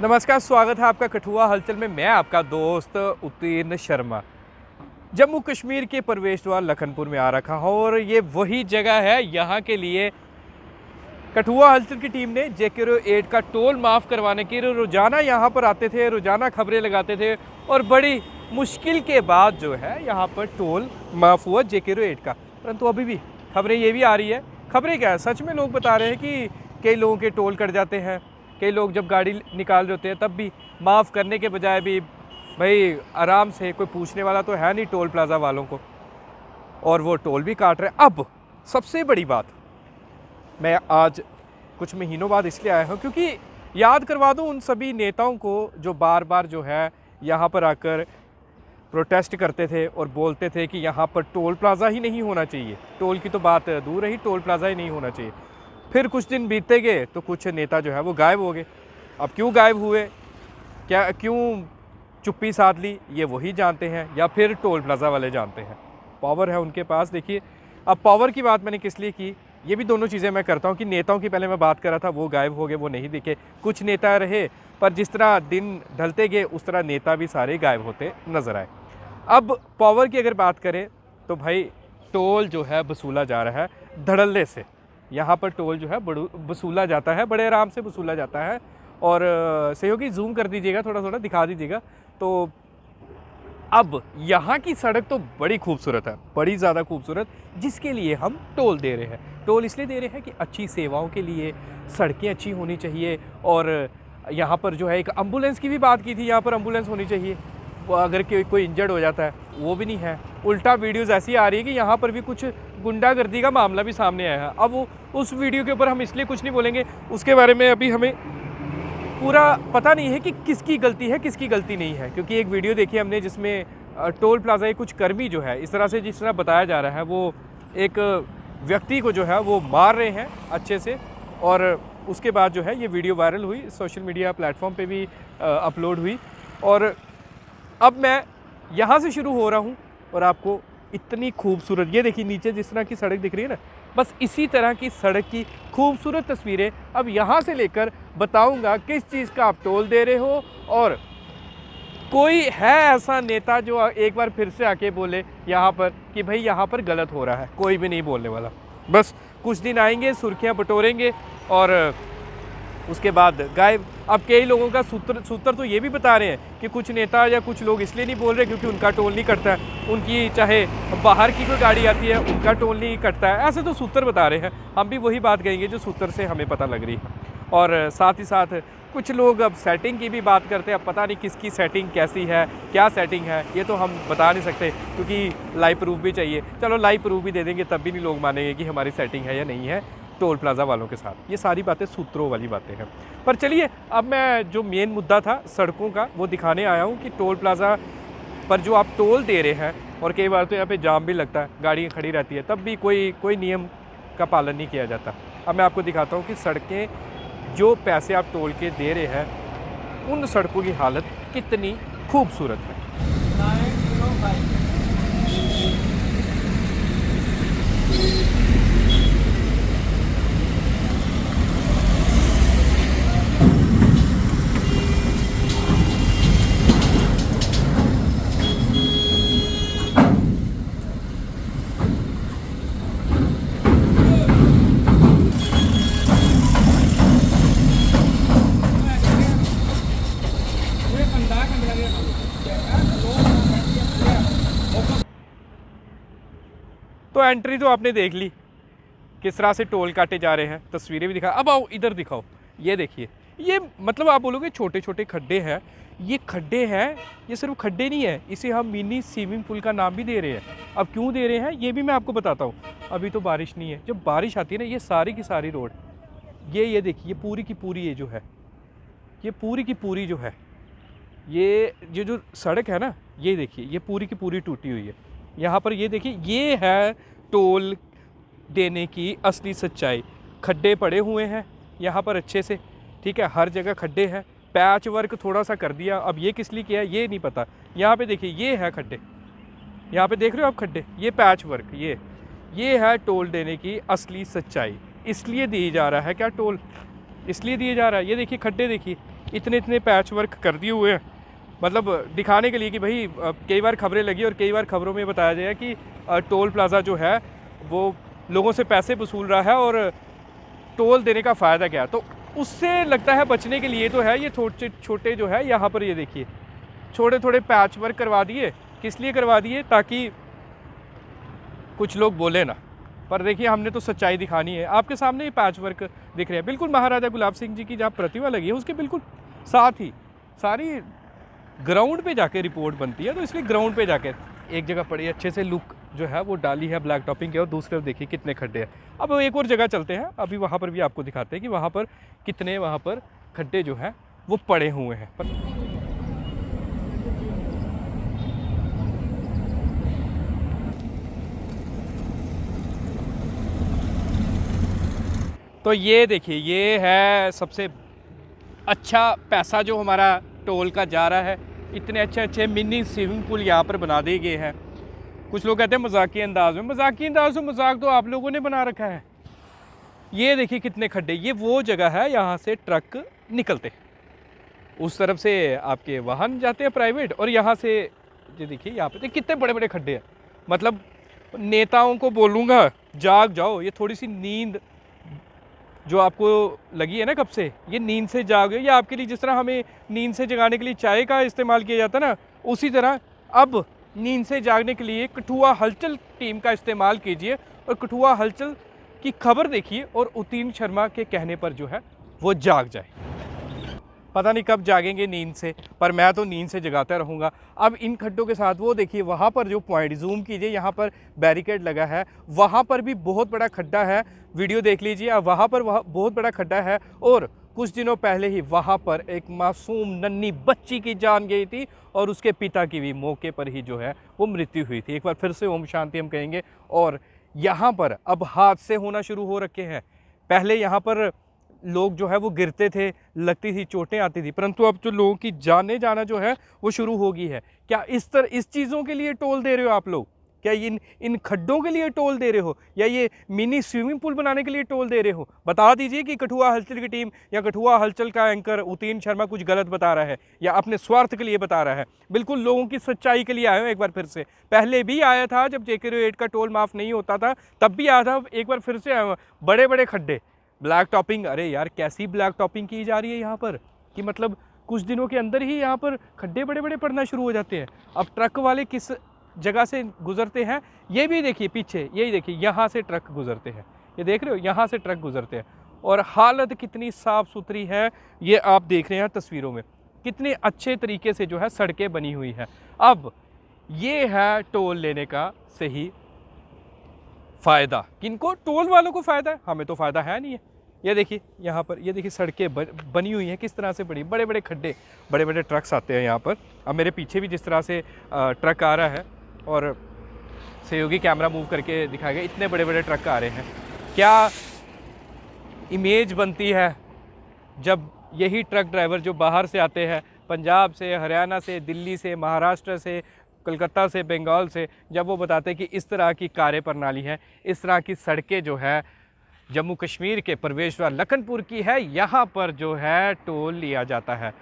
नमस्कार, स्वागत है आपका कठुआ हलचल में। मैं आपका दोस्त उत्तीर्ण शर्मा जम्मू कश्मीर के प्रवेश द्वार लखनपुर में आ रखा हूँ और ये वही जगह है। यहाँ के लिए कठुआ हलचल की टीम ने JK8 का टोल माफ़ करवाने के लिए रोज़ाना यहाँ पर आते थे, रोज़ाना खबरें लगाते थे और बड़ी मुश्किल के बाद जो है यहाँ पर टोल माफ़ हुआ JK8 का। परंतु अभी भी खबरें ये भी आ रही है, खबरें क्या है, सच में लोग बता रहे हैं कि कई लोगों के टोल कट जाते हैं। कई लोग जब गाड़ी निकाल रहे होते हैं तब भी माफ़ करने के बजाय भी भाई आराम से, कोई पूछने वाला तो है नहीं टोल प्लाज़ा वालों को, और वो टोल भी काट रहे हैं। अब सबसे बड़ी बात, मैं आज कुछ महीनों बाद इसलिए आया हूँ क्योंकि याद करवा दूँ उन सभी नेताओं को जो बार बार जो है यहाँ पर आकर प्रोटेस्ट करते थे और बोलते थे कि यहाँ पर टोल प्लाज़ा ही नहीं होना चाहिए। टोल की तो बात दूर रही, टोल प्लाज़ा ही नहीं होना चाहिए। फिर कुछ दिन बीतते गए तो कुछ नेता जो है वो गायब हो गए। अब क्यों गायब हुए, क्या क्यों चुप्पी साध ली, ये वही जानते हैं या फिर टोल प्लाज़ा वाले जानते हैं। पावर है उनके पास। देखिए, अब पावर की बात मैंने किस लिए की, ये भी दोनों चीज़ें मैं करता हूँ कि नेताओं की पहले मैं बात कर रहा था, वो गायब हो गए, वो नहीं दिखे। कुछ नेता रहे, पर जिस तरह दिन ढलते गए उस तरह नेता भी सारे गायब होते नज़र आए। अब पावर की अगर बात करें तो भाई टोल जो है वसूला जा रहा है धड़ल्ले से। यहाँ पर टोल जो है वसूला जाता है, बड़े आराम से वसूला जाता है। और सहयोगी जूम कर दीजिएगा, थोड़ा थोड़ा दिखा दीजिएगा। तो अब यहाँ की सड़क तो बड़ी खूबसूरत है, बड़ी ज़्यादा खूबसूरत, जिसके लिए हम टोल दे रहे हैं। टोल इसलिए दे रहे हैं कि अच्छी सेवाओं के लिए सड़कें अच्छी होनी चाहिए। और यहाँ पर जो है एक एम्बुलेंस की भी बात की थी, यहाँ पर एम्बुलेंस होनी चाहिए। अगर कोई इंजर्ड हो जाता है, वो भी नहीं है। उल्टा वीडियोस ऐसी आ रही है कि यहाँ पर भी कुछ गुंडागर्दी का मामला भी सामने आया है। अब वो उस वीडियो के ऊपर हम इसलिए कुछ नहीं बोलेंगे, उसके बारे में अभी हमें पूरा पता नहीं है कि किसकी गलती है किसकी गलती नहीं है। क्योंकि एक वीडियो देखी हमने जिसमें टोल प्लाज़ा के कुछ कर्मी जो है इस तरह से, जिस तरह बताया जा रहा है, वो एक व्यक्ति को जो है वो मार रहे हैं अच्छे से। और उसके बाद जो है ये वीडियो वायरल हुई, सोशल मीडिया प्लेटफॉर्म पे भी अपलोड हुई। और अब मैं यहाँ से शुरू हो रहा हूँ और आपको इतनी खूबसूरत, ये देखिए नीचे जिस तरह की सड़क दिख रही है ना, बस इसी तरह की सड़क की खूबसूरत तस्वीरें अब यहाँ से लेकर बताऊँगा किस चीज़ का आप टोल दे रहे हो। और कोई है ऐसा नेता जो एक बार फिर से आके बोले यहाँ पर कि भाई यहाँ पर गलत हो रहा है, कोई भी नहीं बोलने वाला। बस कुछ दिन आएंगे, सुर्खियाँ बटोरेंगे और उसके बाद गायब। अब कई लोगों का सूत्र तो ये भी बता रहे हैं कि कुछ नेता या कुछ लोग इसलिए नहीं बोल रहे क्योंकि उनका टोल नहीं कटता है, उनकी चाहे बाहर की कोई गाड़ी आती है उनका टोल नहीं कटता है। ऐसे तो सूत्र बता रहे हैं, हम भी वही बात कहेंगे जो सूत्र से हमें पता लग रही है। और साथ ही साथ कुछ लोग अब सेटिंग की भी बात करते हैं। अब पता नहीं किसकी सेटिंग कैसी है, क्या सेटिंग है, ये तो हम बता नहीं सकते क्योंकि लाइव प्रूफ भी चाहिए। चलो लाइव प्रूफ भी दे देंगे तब भी नहीं लोग मानेंगे कि हमारी सेटिंग है या नहीं है टोल प्लाज़ा वालों के साथ। ये सारी बातें सूत्रों वाली बातें हैं। पर चलिए, अब मैं जो मेन मुद्दा था सड़कों का वो दिखाने आया हूँ कि टोल प्लाज़ा पर जो आप टोल दे रहे हैं, और कई बार तो यहाँ पे जाम भी लगता है, गाड़ियाँ खड़ी रहती है, तब भी कोई नियम का पालन नहीं किया जाता। अब मैं आपको दिखाता हूँ कि सड़कें जो पैसे आप टोल के दे रहे हैं उन सड़कों की हालत कितनी खूबसूरत है। तो एंट्री तो आपने देख ली, किस तरह से टोल काटे जा रहे हैं, तस्वीरें भी दिखा। अब आओ इधर दिखाओ, ये देखिए, ये मतलब आप बोलोगे छोटे छोटे खड्डे हैं, ये खड्डे हैं, ये सिर्फ खड्डे नहीं है, इसे हम मिनी स्विमिंग पूल का नाम भी दे रहे हैं। अब क्यों दे रहे हैं ये भी मैं आपको बताता हूँ। अभी तो बारिश नहीं है, जब बारिश आती है ना, ये सारी की सारी रोड, ये देखिए, ये पूरी की पूरी, ये जो है, ये पूरी की पूरी जो है, ये जो सड़क है ना, ये देखिए, ये पूरी की पूरी टूटी हुई है। यहाँ पर ये देखिए, ये है टोल देने की असली सच्चाई। खड्डे पड़े हुए हैं यहाँ पर अच्छे से, ठीक है, हर जगह खड्डे हैं। पैच वर्क थोड़ा सा कर दिया, अब ये किस लिए किया है ये नहीं पता। यहाँ पे देखिए, ये है खड्डे, यहाँ पे देख रहे हो आप खड्डे, ये पैच वर्क, ये है टोल देने की असली सच्चाई। इसलिए दी जा रहा है क्या टोल, इसलिए दिए जा रहा है। ये देखिए खड्डे, देखिए इतने इतने पैच वर्क कर दिए हुए हैं, मतलब दिखाने के लिए कि भाई कई बार खबरें लगी और कई बार खबरों में बताया गया कि टोल प्लाज़ा जो है वो लोगों से पैसे वसूल रहा है और टोल देने का फ़ायदा क्या है। तो उससे लगता है बचने के लिए तो है ये छोटे छोटे जो है यहाँ पर ये देखिए छोटे थोड़े पैच वर्क करवा दिए। किस लिए करवा दिए? ताकि कुछ लोग बोले ना, पर देखिए हमने तो सच्चाई दिखानी है। आपके सामने ये पैच वर्क दिख रहे हैं, बिल्कुल महाराजा गुलाब सिंह जी की जहाँ प्रतिमा लगी है उसके बिल्कुल साथ ही सारी ग्राउंड पे जाके रिपोर्ट बनती है, तो इसलिए ग्राउंड पे जाके एक जगह बड़ी अच्छे से लुक जो है वो डाली है ब्लैक टॉपिंग के, और दूसरे देखिए कितने खड्डे हैं। अब एक और जगह चलते हैं, अभी वहाँ पर भी आपको दिखाते हैं कि वहाँ पर कितने वहाँ पर खड्डे जो हैं वो पड़े हुए हैं। तो ये देखिए ये है सबसे अच्छा पैसा जो हमारा टोल का जा रहा है। इतने अच्छे अच्छे मिनी स्विमिंग पूल यहाँ पर बना दिए गए हैं। कुछ लोग कहते हैं मजाकी अंदाज में, मजाकी अंदाज में मजाक तो आप लोगों ने बना रखा है। ये देखिए कितने खड्डे, ये वो जगह है यहाँ से ट्रक निकलते हैं, उस तरफ से आपके वाहन जाते हैं प्राइवेट, और यहाँ से ये देखिए यहाँ पे कितने बड़े बड़े खड्डे हैं। मतलब नेताओं को बोलूँगा जाग जाओ, ये थोड़ी सी नींद जो आपको लगी है ना कब से, ये नींद से जागो। ये आपके लिए जिस तरह हमें नींद से जगाने के लिए चाय का इस्तेमाल किया जाता है ना, उसी तरह अब नींद से जागने के लिए कठुआ हलचल टीम का इस्तेमाल कीजिए और कठुआ हलचल की खबर देखिए और उत्तीर्ण शर्मा के कहने पर जो है वो जाग जाए। पता नहीं कब जागेंगे नींद से, पर मैं तो नींद से जगाता रहूँगा। अब इन खड्डों के साथ वो देखिए वहाँ पर जो पॉइंट, जूम कीजिए, यहाँ पर बैरिकेड लगा है, वहाँ पर भी बहुत बड़ा खड्डा है, वीडियो देख लीजिए। अब वहाँ पर बहुत बड़ा खड्डा है, और कुछ दिनों पहले ही वहाँ पर एक मासूम नन्ही बच्ची की जान गई थी और उसके पिता की भी मौके पर ही जो है वो मृत्यु हुई थी। एक बार फिर से ओम शांति हम कहेंगे। और यहाँ पर अब हादसे होना शुरू हो रखे हैं। पहले यहाँ पर लोग जो है वो गिरते थे, लगती थी, चोटें आती थी, परंतु अब जो लोगों की जाने जाना जो है वो शुरू हो गई है। क्या इस चीज़ों के लिए टोल दे रहे हो आप लोग? क्या इन खड्डों के लिए टोल दे रहे हो, या ये मिनी स्विमिंग पूल बनाने के लिए टोल दे रहे हो? बता दीजिए कि कठुआ हलचल की टीम या कठुआ हलचल का एंकर उत्तीर्ण शर्मा कुछ गलत बता रहा है या अपने स्वार्थ के लिए बता रहा है। बिल्कुल लोगों की सच्चाई के लिए आए हो एक बार फिर से। पहले भी आया था जब JK8 का टोल माफ़ नहीं होता था, तब भी आया था, एक बार फिर से आया हुआ। बड़े बड़े खड्डे, ब्लैक टॉपिंग, अरे यार कैसी ब्लैक टॉपिंग की जा रही है यहाँ पर कि मतलब कुछ दिनों के अंदर ही यहाँ पर खड्डे बड़े बड़े पड़ना शुरू हो जाते हैं। अब ट्रक वाले किस जगह से गुजरते हैं ये भी देखिए, पीछे यही देखिए, यहाँ से ट्रक गुजरते हैं, ये देख रहे हो, यहाँ से ट्रक गुजरते हैं। और हालत कितनी साफ़ सुथरी है ये आप देख रहे हैं तस्वीरों में, कितने अच्छे तरीके से जो है सड़कें बनी हुई हैं। अब ये है टोल लेने का सही फ़ायदा। किनको? टोल वालों को फ़ायदा है, हमें तो फ़ायदा है नहीं है। ये देखिए यहाँ पर, ये देखिए सड़कें बनी हुई हैं किस तरह से, बड़े बड़े खड्डे, बड़े बड़े ट्रक्स आते हैं यहाँ पर। अब मेरे पीछे भी जिस तरह से ट्रक आ रहा है, और सहयोगी कैमरा मूव करके दिखाएगा, इतने बड़े बड़े ट्रक आ रहे हैं। क्या इमेज बनती है जब यही ट्रक ड्राइवर जो बाहर से आते हैं, पंजाब से, हरियाणा से, दिल्ली से, महाराष्ट्र से, कलकत्ता से, बंगाल से, जब वो बताते हैं कि इस तरह की कार्य प्रणाली है, इस तरह की सड़कें जो है जम्मू कश्मीर के प्रवेश द्वार लखनपुर की है, यहाँ पर जो है टोल लिया जाता है।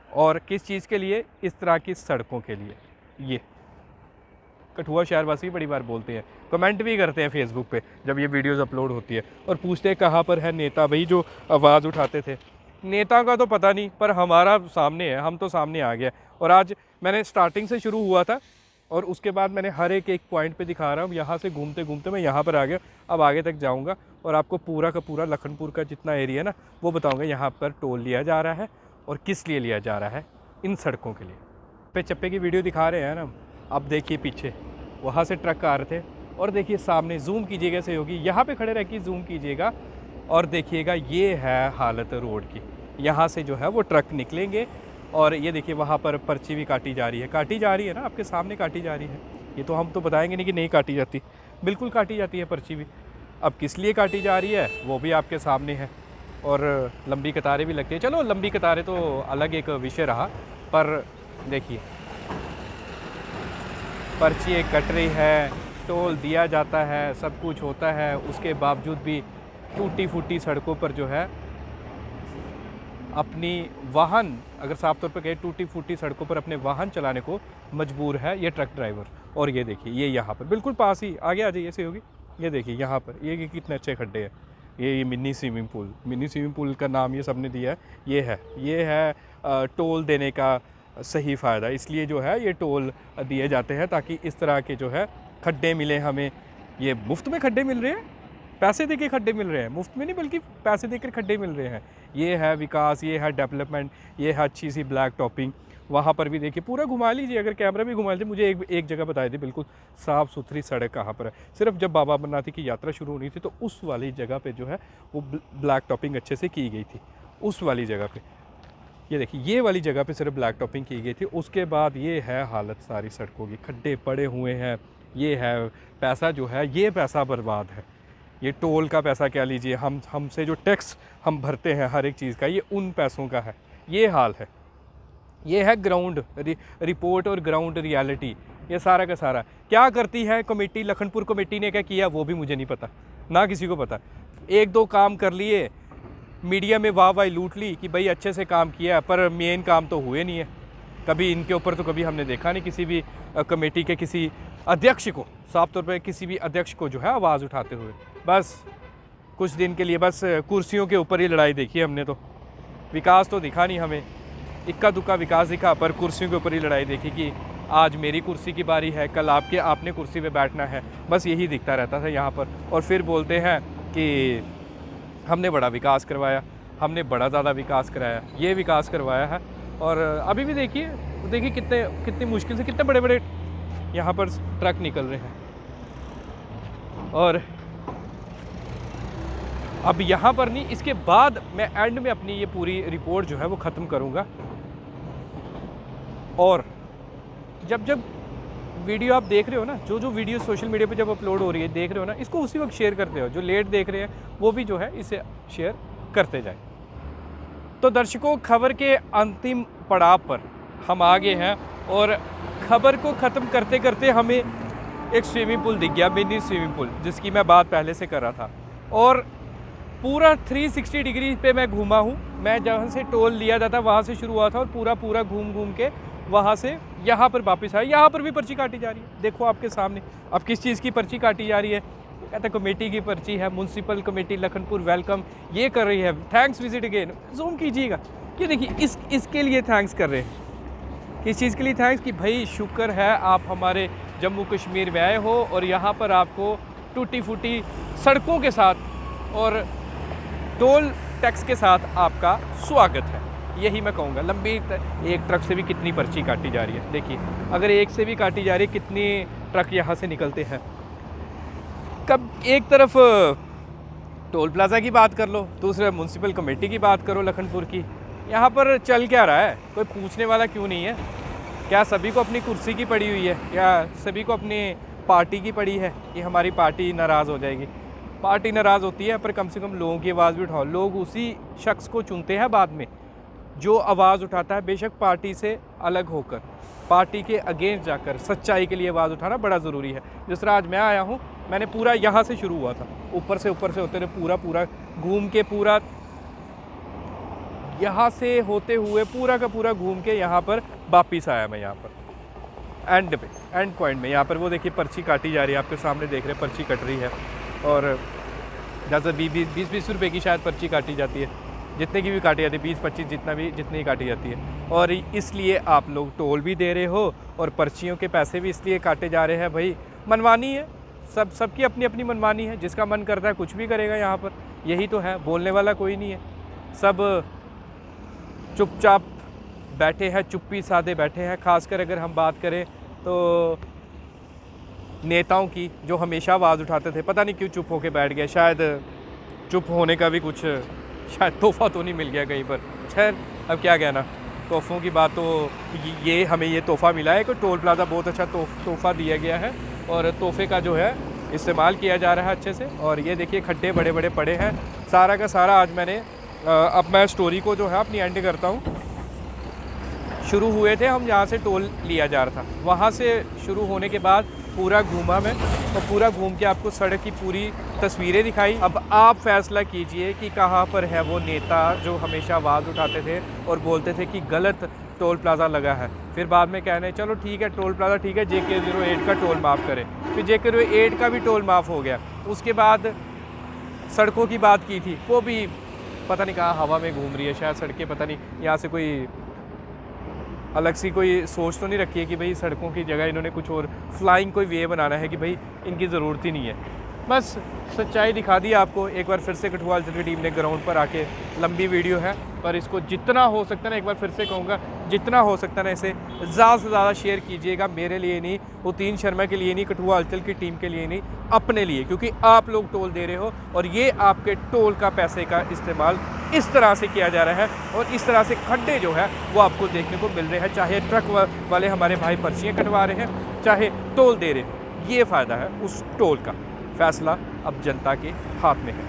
और किस चीज़ के लिए? इस तरह की सड़कों के लिए। ये कठुआ शहरवासी बड़ी बार बोलते हैं, कमेंट भी करते हैं फेसबुक पे जब ये वीडियोस अपलोड होती है, और पूछते हैं कहाँ पर है नेता भाई जो आवाज़ उठाते थे। नेता का तो पता नहीं, पर हमारा सामने है, हम तो सामने आ गया। और आज मैंने स्टार्टिंग से शुरू हुआ था और उसके बाद मैंने हर एक पॉइंट पे दिखा रहा हूँ। यहाँ से घूमते घूमते मैं यहाँ पर आ गया, अब आगे तक जाऊँगा और आपको पूरा का पूरा लखनपुर का जितना एरिया है ना वो बताऊँगा यहाँ पर टोल लिया जा रहा है और किस लिए लिया जा रहा है, इन सड़कों के लिए। पे चप्पे की वीडियो दिखा रहे हैं ना। अब देखिए पीछे वहाँ से ट्रक आ रहे थे, और देखिए सामने, जूम कीजिएगा सहयोगी, यहाँ पे खड़े रह के जूम कीजिएगा और देखिएगा ये है हालत रोड की। यहाँ से जो है वो ट्रक निकलेंगे, और ये देखिए वहाँ पर पर्ची भी काटी जा रही है ना, आपके सामने काटी जा रही है। ये तो हम तो बताएंगे नहीं कि नहीं काटी जाती, बिल्कुल काटी जाती है पर्ची भी। अब किस लिए काटी जा रही है वो भी आपके सामने है, और लंबी कतारें भी लगती है। चलो लंबी कतारें तो अलग एक विषय रहा, पर देखिए पर्ची एक कट रही है, टोल दिया जाता है, सब कुछ होता है, उसके बावजूद भी टूटी फूटी सड़कों पर जो है अपनी वाहन, अगर साफ तौर पर कहें, टूटी फूटी सड़कों पर अपने वाहन चलाने को मजबूर है ये ट्रक ड्राइवर। और ये देखिए, ये यहाँ पर बिल्कुल पास ही, आगे आ जाइए, ऐसे होगी, ये देखिए यहाँ पर ये कितने अच्छे खड्डे हैं। ये मिनी स्विमिंग पूल का नाम ये सबने दिया है। ये है टोल देने का सही फ़ायदा, इसलिए जो है ये टोल दिए जाते हैं ताकि इस तरह के जो है खड्डे मिले हमें। ये मुफ्त में खड्डे मिल रहे हैं, पैसे दे के खड्डे मिल रहे हैं, मुफ्त में नहीं बल्कि पैसे देकर खड्डे मिल रहे हैं। ये है विकास, ये है डेवलपमेंट, ये है अच्छी सी ब्लैक टॉपिंग। वहाँ पर भी देखिए, पूरा घुमा लीजिए, अगर कैमरा भी घुमा लीजिए। मुझे एक जगह बताई थी बिल्कुल साफ़ सुथरी सड़क कहाँ पर है। सिर्फ जब बाबा अमरनाथ की यात्रा शुरू होनी थी तो उस वाली जगह पे जो है वो ब्लैक टॉपिंग अच्छे से की गई थी, उस वाली जगह पे। ये देखिए, ये वाली जगह पे सिर्फ ब्लैक टॉपिंग की गई थी। उसके बाद ये है हालत सारी सड़कों की, खड्डे पड़े हुए हैं। ये है पैसा जो है, ये पैसा बर्बाद है। ये टोल का पैसा क्या लीजिए, हमसे जो टैक्स हम भरते हैं हर एक चीज़ का, ये उन पैसों का है। ये हाल है। ये है ग्राउंड रिपोर्ट और ग्राउंड रियलिटी। ये सारा का सारा क्या करती है कमेटी, लखनपुर कमेटी ने क्या किया वो भी मुझे नहीं पता, ना किसी को पता। एक दो काम कर लिए, मीडिया में वाह लूट ली कि भाई अच्छे से काम किया, पर मेन काम तो हुए नहीं है। कभी इनके ऊपर तो कभी हमने देखा नहीं किसी भी कमेटी के किसी अध्यक्ष को, साफ तौर पर किसी भी अध्यक्ष को जो है आवाज़ उठाते हुए। बस कुछ दिन के लिए बस कुर्सियों के ऊपर ही लड़ाई देखी हमने, तो विकास तो दिखा नहीं हमें। इक्का दुक्का विकास दिखा, पर कुर्सियों के ऊपर ही लड़ाई देखी कि आज मेरी कुर्सी की बारी है, कल आपने कुर्सी पे बैठना है। बस यही दिखता रहता था यहाँ पर। और फिर बोलते हैं कि हमने बड़ा विकास करवाया, हमने बड़ा ज़्यादा विकास कराया, ये विकास करवाया है। और अभी भी देखिए कितनी मुश्किल से कितने बड़े बड़े यहाँ पर ट्रक निकल रहे हैं। और अब यहाँ पर नहीं, इसके बाद मैं एंड में अपनी ये पूरी रिपोर्ट जो है वो ख़त्म करूँगा। और जब वीडियो आप देख रहे हो ना, जो वीडियो सोशल मीडिया पे जब अपलोड हो रही है, देख रहे हो ना, इसको उसी वक्त शेयर करते हो। जो लेट देख रहे हैं वो भी जो है इसे शेयर करते जाए। तो दर्शकों, खबर के अंतिम पड़ाव पर हम आगे हैं और खबर को ख़त्म करते करते हमें एक स्विमिंग पूल दिख गया, मिनी स्विमिंग पूल, जिसकी मैं बात पहले से कर रहा था। और पूरा 360 डिग्री पे मैं घूमा हूँ। मैं जहाँ से टोल लिया जाता वहाँ से शुरू हुआ था और पूरा घूम के वहाँ से यहाँ पर वापस आया। यहाँ पर भी पर्ची काटी जा रही है, देखो आपके सामने। अब किस चीज़ की पर्ची काटी जा रही है? कहते कमेटी की पर्ची है, म्यूनसिपल कमेटी लखनपुर वेलकम ये कर रही है, थैंक्स विजिट अगेन। जूम कीजिएगा, ये देखिए इसके लिए थैंक्स कर रहे हैं। किस चीज़ के लिए थैंक्स? कि भाई शुक्र है आप हमारे जम्मू कश्मीर में आए हो और यहाँ पर आपको टूटी फूटी सड़कों के साथ और टोल टैक्स के साथ आपका स्वागत है। यही मैं कहूँगा। लंबी एक ट्रक से भी कितनी पर्ची काटी जा रही है, देखिए। अगर एक से भी काटी जा रही है, कितनी ट्रक यहाँ से निकलते हैं। कब एक तरफ टोल प्लाज़ा की बात कर लो, दूसरे म्यूनसिपल कमेटी की बात करो लखनपुर की। यहाँ पर चल क्या रहा है, कोई पूछने वाला क्यों नहीं है? क्या सभी को अपनी कुर्सी की पड़ी हुई है? क्या सभी को अपनी पार्टी की पड़ी है कि हमारी पार्टी नाराज़ हो जाएगी? पार्टी नाराज़ होती है, पर कम से कम लोगों की आवाज़ भी उठाओ। लोग उसी शख्स को चुनते हैं बाद में जो आवाज़ उठाता है, बेशक पार्टी से अलग होकर, पार्टी के अगेंस्ट जाकर। सच्चाई के लिए आवाज़ उठाना बड़ा ज़रूरी है। जिस तरह आज मैं आया हूँ, मैंने पूरा यहाँ से शुरू हुआ था, ऊपर से होते रहे, पूरा घूम के, पूरा यहाँ से होते हुए पूरा का पूरा घूम के यहाँ पर वापिस आया मैं। यहाँ पर एंड पॉइंट में यहाँ पर वो देखिए पर्ची काटी जा रही है, आपके सामने देख रहे हैं पर्ची कट रही है। और जैसे 20 रुपये की शायद पर्ची काटी जाती है, जितने की भी काटी जाती है, 20-25 जितनी काटी जाती है। और इसलिए आप लोग टोल भी दे रहे हो और पर्चियों के पैसे भी इसलिए काटे जा रहे हैं। भाई मनमानी है, सबकी अपनी अपनी मनमानी है। जिसका मन करता है कुछ भी करेगा यहाँ पर, यही तो है। बोलने वाला कोई नहीं है, सब चुपचाप बैठे हैं, चुप्पी साधे बैठे हैं। खासकर अगर हम बात करें तो नेताओं की, जो हमेशा आवाज़ उठाते थे, पता नहीं क्यों चुप होके बैठ गए। शायद चुप होने का भी कुछ शायद तोहफ़ा तो नहीं मिल गया कहीं पर। खैर, अब क्या कहना, तोहफ़ों की बात तो ये हमें ये तोहफ़ा मिला है कि टोल प्लाज़ा बहुत अच्छा तोहफ़ा दिया गया है और तोहफ़े का जो है इस्तेमाल किया जा रहा है अच्छे से। और ये देखिए खड्डे बड़े बड़े पड़े हैं, सारा का सारा। आज मैंने अब मैं स्टोरी को जो है अपनी एंड करता हूँ। शुरू हुए थे हम, जहाँ से टोल लिया जा रहा था, वहाँ से शुरू होने के बाद पूरा घूमा मैं और पूरा घूम के आपको सड़क की पूरी तस्वीरें दिखाई। अब आप फैसला कीजिए कि कहाँ पर है वो नेता जो हमेशा आवाज़ उठाते थे और बोलते थे कि गलत टोल प्लाज़ा लगा है, फिर बाद में कहने चलो ठीक है टोल प्लाज़ा ठीक है, JK08 का टोल माफ़ करें, फिर JK08 का भी टोल माफ़ हो गया। उसके बाद सड़कों की बात की थी, वो भी पता नहीं कहाँ हवा में घूम रही है, शायद सड़कें पता नहीं यहाँ से कोई अलग सी कोई सोच तो नहीं रखी है कि भाई सड़कों की जगह इन्होंने कुछ और फ्लाइंग कोई वे बनाना है कि भाई इनकी ज़रूरत ही नहीं है। बस सच्चाई दिखा दी आपको। एक बार फिर से कठुआ हलचल की टीम ने ग्राउंड पर आके, लंबी वीडियो है पर इसको जितना हो सकता है ना, एक बार फिर से कहूँगा, जितना हो सकता है ना इसे ज़्यादा से ज़्यादा शेयर कीजिएगा। मेरे लिए नहीं, उतीन शर्मा के लिए नहीं, कठुआ हलचल की टीम के लिए नहीं, अपने लिए, क्योंकि आप लोग टोल दे रहे हो और ये आपके टोल का पैसे का इस्तेमाल इस तरह से किया जा रहा है और इस तरह से खड्डे जो है वो आपको देखने को मिल रहे हैं। चाहे ट्रक वाले हमारे भाई पर्चियाँ कटवा रहे हैं, चाहे टोल दे रहे हैं, ये फ़ायदा है उस टोल का। फैसला अब जनता के हाथ में है।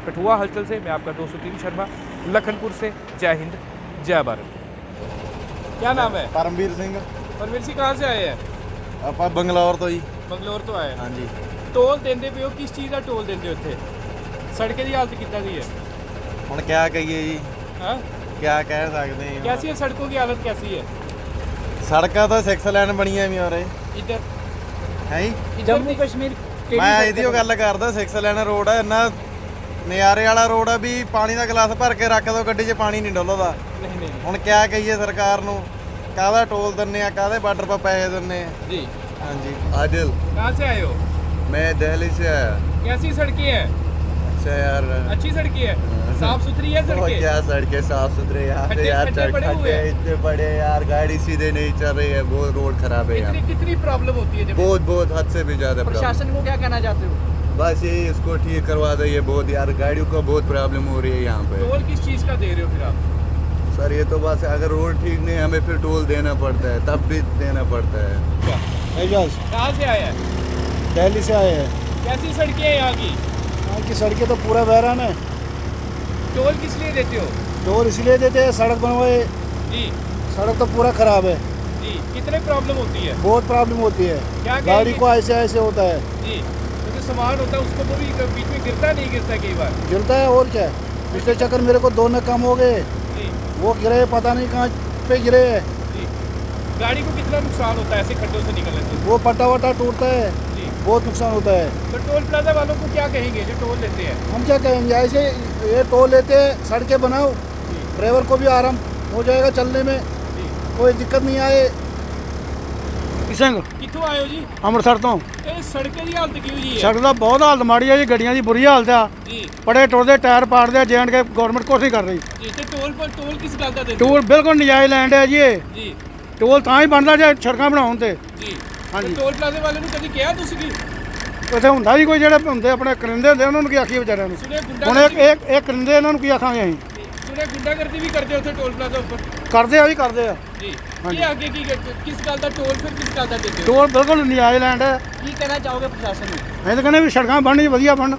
कठुआ हलचल से मैं आपका दोस्त उतीन शर्मा, लखनपुर से। जय हिंद, जय भारत। क्या नाम है? परमवीर सिंह। परमवीर सिंह कहाँ से आए हैं? आप बंगलौर तो ही। बंगलौर तो आए? हाँ जी। टोल देंदे पे हो, किस चीज़ का टोल देंदे हो इत्थे? सड़कें की हालत कितना दी है? ਹੁਣ क्या कहिए जी? हाँ? क्या कह सकते हैं? कैसी है सड़कों की हालत, कैसी है? सड़का तो 6 ਲਾਈਨ ਬਣੀਆਂ ਵੀ ਹੋ ਰਹੇ इधर ਹੈ ਜੀ। जम्मू कश्मीर ਮੈਂ ਇਹਦੀ ਉਹ ਗੱਲ ਕਰਦਾ 6 ਲਾਈਨ ਰੋਡ ਹੈ, ਇੰਨਾ ਨਜ਼ਾਰੇ ਵਾਲਾ ਰੋਡ ਆ ਵੀ ਪਾਣੀ ਦਾ ਗਲਾਸ ਭਰ ਕੇ ਰੱਖ ਦੋ, ਗੱਡੀ 'ਚ ਪਾਣੀ ਨਹੀਂ ਡੁੱਲਦਾ। नहीं नहीं ਹੁਣ ਕਿਆ ਕਹੀਏ ਸਰਕਾਰ ਨੂੰ, ਕਾਹਦਾ ਟੋਲ ਦਿੰਨੇ ਆ, ਕਾਹਦੇ ਬਾਰਡਰ 'ਤੇ ਪੈਸੇ ਦਿੰਨੇ ਆ। जी। ਹਾਂਜੀ। आदिल। कहाँ से आए हो? मैं दिल्ली से आया। कैसी सड़कें हैं? अच्छा यार, अच्छी सड़कें हैं, साफ सुथरी है और सड़कें? क्या सड़कें साफ सुथरे यहाँ पे खड्डे- यार, खड्डे पड़े हुए खड्डे हैं। इतने बड़े यार, गाड़ी सीधे नहीं चल रही है, बहुत रोड खराब है यार। कितनी कितनी प्रॉब्लम होती है जब? बहुत बहुत हद से भी ज्यादा problem। प्रशासन को क्या कहना चाहते हो? बस यही इसको ठीक करवा दो, ये बहुत यार गाड़ियों को बहुत प्रॉब्लम हो रही है यहाँ पे। टोल किस चीज़ का दे रहे हो फिर आप? सर ये तो बस अगर रोड ठीक नहीं है, हमें फिर टोल देना पड़ता है, तब भी देना पड़ता है। एजाज कहाँ से आए हैं? दिल्ली से आए हैं। कैसी सड़कें हैं यहाँ की? यहाँ की सड़कें तो पूरा बहरान है। टोल किस लिए देते हो? टोल इसलिए देते हैं सड़क बनवाए, जी सड़क तो पूरा खराब है, जी। कितने प्रॉब्लम होती है? बहुत प्रॉब्लम होती है। क्या गाड़ी कहेंगे? को ऐसे ऐसे होता है, जी, तो जो सामान होता है उसको वो भी बीच में गिरता नहीं गिरता कई बार? गिरता है और क्या। पिछले चक्कर मेरे को 2 नग कम हो गए, जी वो गिरे पता नहीं कहाँ पे गिरे है। जी। गाड़ी को कितना नुकसान होता है ऐसे खड्डों से निकलने से? वो पट्टा वट्टा टूटता है, जी। बहुत नुकसान होता है। तो टोल प्लाजा वालों को क्या कहेंगे जो टोल लेते हैं? हम क्या कहेंगे, ऐसे ये टोल लेते हैं, सड़कें बनाओ, ड्राइवर को भी आराम हो जाएगा चलने में, जी। कोई दिक्कत नहीं आए। ਸਿੰਘ कितों आए हो जी? ਅੰਮ੍ਰਿਤਸਰ ਤੋਂ। ये सड़कें की हालत की हुई है? ਸੜਕ ਦਾ ਬਹੁਤ ਹਾਲਤ ਮਾੜੀ ਹੈ ਜੀ, ਗੱਡੀਆਂ ਦੀ ਬੁਰੀ ਹਾਲਤ ਆ, जी ਬੜੇ ਟੁੱਟਦੇ ਟਾਇਰ ਪਾੜਦੇ ਆ, ਜੈਂਡ ਕੇ ਗਵਰਨਮੈਂਟ ਕੁਛ ਨਹੀਂ ਕਰ ਰਹੀ। जी। तो टोल पर टोल किस गल का देते हो? ਟੋਲ ਬਿਲਕੁਲ ਨਜਾਇਜ਼ ਲੈਂਡ ਹੈ ਜੀ ਇਹ, जी ਟੋਲ ਤਾਂ ਹੀ ਬਣਦਾ ਜੇ ਸੜਕਾਂ ਬਣਾਉਣ ਤੇ। जी। हाँ जी। तो टोल प्लाजे वाले ने कभी किया तुसी की? ਇੱਥੇ ਹੁੰਦਾ ਜੀ ਕੋਈ ਜਿਹੜੇ ਹੁੰਦੇ ਆਪਣੇ ਕਰਿੰਦੇ ਹੁੰਦੇ, ਉਹਨਾਂ ਨੂੰ ਕੀ ਆਖੀਏ ਵਿਚਾਰਿਆਂ ਨੂੰ। सुने ਹੁਣ गुंडा ਇੱਕ ਕਰਿੰਦੇ, ਇਹਨਾਂ ਨੂੰ ਕੀ ਆਖਾਂਗੇ ਅਸੀਂ। सुने गुंडागर्दी भी करते हो टोल प्लाजा ऊपर? ਕਰਦੇ ਆ ਜੀ, ਕਰਦੇ ਆ। जी। हाँ ये जी। आगे की किस गल का टोल फिर किस गल का देते हो? ਟੋਲ ਬਿਲਕੁਲ ਨਜਾਇਜ਼ ਲੈਂਡ ਹੈ। की कहना चाहोगे प्रशासन में? ਅਸੀਂ ਤਾਂ ਕਹਿੰਦੇ ਵੀ ਸੜਕਾਂ ਬਣਨੀ ਵਧੀਆ ਬਣਨ।